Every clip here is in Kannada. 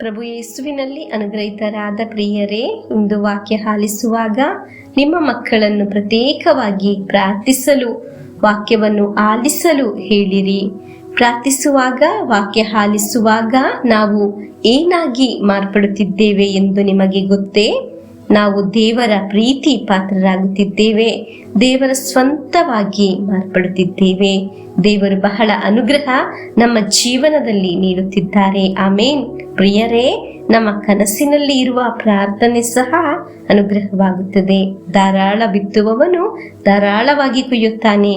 ಪ್ರಭು ಯೇಸುವಿನಲ್ಲಿ ಅನುಗ್ರಹಿತರಾದ ಪ್ರಿಯರೇ, ಇಂದು ವಾಕ್ಯ ಆಲಿಸುವಾಗ ನಿಮ್ಮ ಮಕ್ಕಳನ್ನು ಪ್ರತ್ಯೇಕವಾಗಿ ಪ್ರಾರ್ಥಿಸಲು, ವಾಕ್ಯವನ್ನು ಆಲಿಸಲು ಹೇಳಿರಿ. ಪ್ರಾರ್ಥಿಸುವಾಗ, ವಾಕ್ಯ ಆಲಿಸುವಾಗ ನಾವು ಏನಾಗಿ ಮಾರ್ಪಡುತ್ತಿದ್ದೇವೆ ಎಂದು ನಿಮಗೆ ಗೊತ್ತೇ? ನಾವು ದೇವರ ಪ್ರೀತಿ ಪಾತ್ರರಾಗುತ್ತಿದ್ದೇವೆ. ದೇವರ ಸ್ವಂತವಾಗಿ ಮಾರ್ಪಡುತ್ತಿದ್ದೇವೆ. ದೇವರು ಬಹಳ ಅನುಗ್ರಹ ನಮ್ಮ ಜೀವನದಲ್ಲಿ ನೀಡುತ್ತಿದ್ದಾರೆ. ಆಮೇನ್. ಪ್ರಿಯರೇ, ನಮ್ಮ ಕನಸಿನಲ್ಲಿ ಇರುವ ಪ್ರಾರ್ಥನೆ ಸಹ ಅನುಗ್ರಹವಾಗುತ್ತದೆ. ಧಾರಾಳ ಬಿತ್ತುವವನು ಧಾರಾಳವಾಗಿ ಕೊಯ್ಯುತ್ತಾನೆ.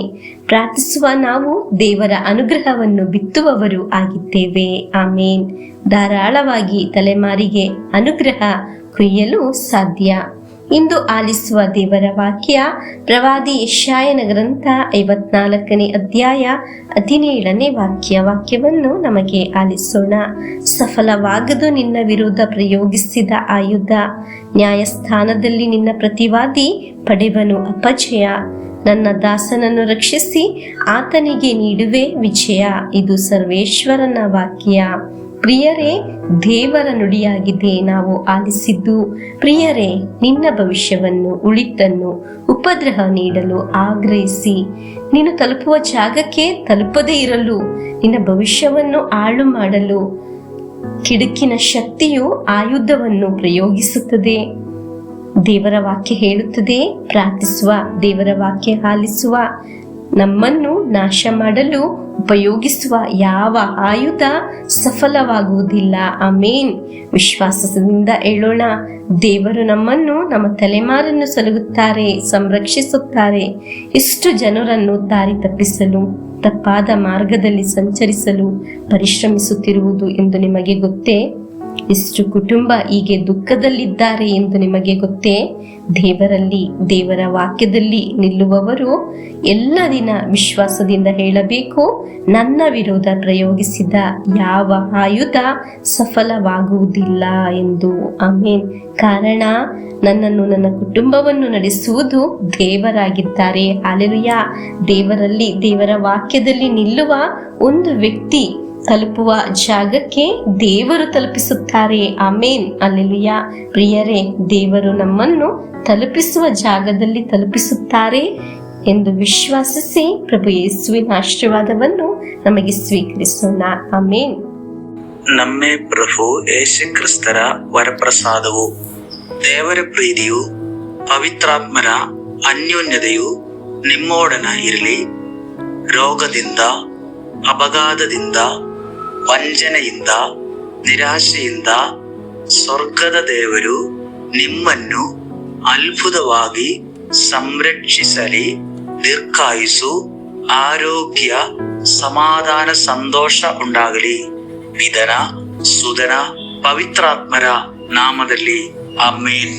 ಪ್ರಾರ್ಥಿಸುವ ನಾವು ದೇವರ ಅನುಗ್ರಹವನ್ನು ಬಿತ್ತುವವರು ಆಗಿದ್ದೇವೆ. ಆಮೇನ್. ಧಾರಾಳವಾಗಿ ತಲೆಮಾರಿಗೆ ಅನುಗ್ರಹ ಕೊಯ್ಯಲು ಸಾಧ್ಯ. ಇಂದು ಆಲಿಸುವ ದೇವರ ವಾಕ್ಯ ಪ್ರವಾದಿ ಯೆಶಾಯನ ಗ್ರಂಥ 54ನೇ ಅಧ್ಯಾಯ 17ನೇ ವಾಕ್ಯವನ್ನು ನಮಗೆ ಆಲಿಸೋಣ. ಸಫಲವಾಗದು ನಿನ್ನ ವಿರುದ್ಧ ಪ್ರಯೋಗಿಸಿದ ಆಯುಧ, ನ್ಯಾಯಸ್ಥಾನದಲ್ಲಿ ನಿನ್ನ ಪ್ರತಿವಾದಿ ಪಡೆವನು ಅಪಜಯ. ನನ್ನ ದಾಸನನ್ನು ರಕ್ಷಿಸಿ ಆತನಿಗೆ ನೀಡುವೆ ವಿಜಯ. ಇದು ಸರ್ವೇಶ್ವರನ ವಾಕ್ಯ. ಪ್ರಿಯರೇ, ದೇವರ ನುಡಿಯಾಗಿದೆ ನಾವು ಆಲಿಸಿದ್ದು. ಪ್ರಿಯರೇ, ನಿನ್ನ ಭವಿಷ್ಯವನ್ನು, ಉಳಿತನ್ನು, ಉಪದ್ರವ ನೀಡಲು ಆಗ್ರಹಿಸಿ ನೀನು ತಲುಪುವ ಜಾಗಕ್ಕೆ ತಲುಪದೇ ಇರಲು, ನಿನ್ನ ಭವಿಷ್ಯವನ್ನು ಹಾಳು ಮಾಡಲು ಕಿಡುಕಿನ ಶಕ್ತಿಯು ಆಯುಧವನ್ನು ಪ್ರಯೋಗಿಸುತ್ತದೆ. ದೇವರ ವಾಕ್ಯ ಹೇಳುತ್ತದೆ, ಪ್ರಾರ್ಥಿಸುವ, ದೇವರ ವಾಕ್ಯ ಆಲಿಸುವ, ನಮ್ಮನ್ನು ನಾಶ ಮಾಡಲು ಉಪಯೋಗಿಸುವ ಯಾವ ಆಯುಧ ಸಫಲವಾಗುವುದಿಲ್ಲ. ಆಮೇನ್. ವಿಶ್ವಾಸದಿಂದ ಹೇಳೋಣ, ದೇವರು ನಮ್ಮನ್ನು, ನಮ್ಮ ತಲೆಮಾರನ್ನು ಸಲಹುತ್ತಾರೆ, ಸಂರಕ್ಷಿಸುತ್ತಾರೆ. ಇಷ್ಟು ಜನರನ್ನು ದಾರಿ ತಪ್ಪಿಸಲು, ತಪ್ಪಾದ ಮಾರ್ಗದಲ್ಲಿ ಸಂಚರಿಸಲು ಪರಿಶ್ರಮಿಸುತ್ತಿರುವುದು ಎಂದು ನಿಮಗೆ ಗೊತ್ತೇ? ಇಷ್ಟು ಕುಟುಂಬ ಹೀಗೆ ದುಃಖದಲ್ಲಿದ್ದಾರೆ ಎಂದು ನಿಮಗೆ ಗೊತ್ತೇ? ದೇವರಲ್ಲಿ, ದೇವರ ವಾಕ್ಯದಲ್ಲಿ ನಿಲ್ಲುವವರು ಎಲ್ಲ ದಿನ ವಿಶ್ವಾಸದಿಂದ ಹೇಳಬೇಕು, ನನ್ನ ವಿರೋಧ ಪ್ರಯೋಗಿಸಿದ ಯಾವ ಆಯುಧ ಸಫಲವಾಗುವುದಿಲ್ಲ ಎಂದು. ಆಮೇನ್. ಕಾರಣ, ನನ್ನನ್ನು, ನನ್ನ ಕುಟುಂಬವನ್ನು ನಡೆಸುವುದು ದೇವರಾಗಿದ್ದಾರೆ. ಹಲ್ಲೆಲೂಯಾ. ದೇವರಲ್ಲಿ, ದೇವರ ವಾಕ್ಯದಲ್ಲಿ ನಿಲ್ಲುವ ಒಂದು ವ್ಯಕ್ತಿ ತಲುಪುವ ಜಾಗಕ್ಕೆ ದೇವರು ತಲುಪಿಸುತ್ತಾರೆ. ಆಮೇನ್. ಹಲ್ಲೆಲೂಯಾ. ಪ್ರಿಯರೇ, ದೇವರು ನಮ್ಮನ್ನು ತಲುಪಿಸುವ ಜಾಗದಲ್ಲಿ ತಲುಪಿಸುತ್ತಾರೆ ಎಂದು ವಿಶ್ವಾಸಿಸಿ ಪ್ರಭು ಯೇಸುವಿನ ಆಶೀರ್ವಾದವನ್ನು ನಮಗೆ ಸ್ವೀಕರಿಸೋಣ. ಆಮೇನ್. ನಮ್ಮೇ ಪ್ರಭು ಯೇಸು ಕ್ರಿಸ್ತರ ವರಪ್ರಸಾದವು, ದೇವರ ಪ್ರೀತಿಯು, ಪವಿತ್ರಾತ್ಮರ ಅನ್ಯೋನ್ಯತೆಯು ನಿಮ್ಮೊಡನ ಇರಲಿ. ರೋಗದಿಂದ, ಅಪಘಾತದಿಂದ, ವಂಚನೆಯಿಂದ, ನಿರಾಶೆಯಿಂದ ಸ್ವರ್ಗದ ದೇವರು ನಿಮ್ಮನ್ನು ಅದ್ಭುತವಾಗಿ ಸಂರಕ್ಷಿಸಲಿ. ದೀರ್ಘಾಯುಸ್ಸು, ಆರೋಗ್ಯ, ಸಮಾಧಾನ, ಸಂತೋಷ ಉಂಟಾಗಲಿ. ಪಿತನ, ಸುತನ, ಪವಿತ್ರಾತ್ಮರ ನಾಮದಲ್ಲಿ ಆಮೇನ್.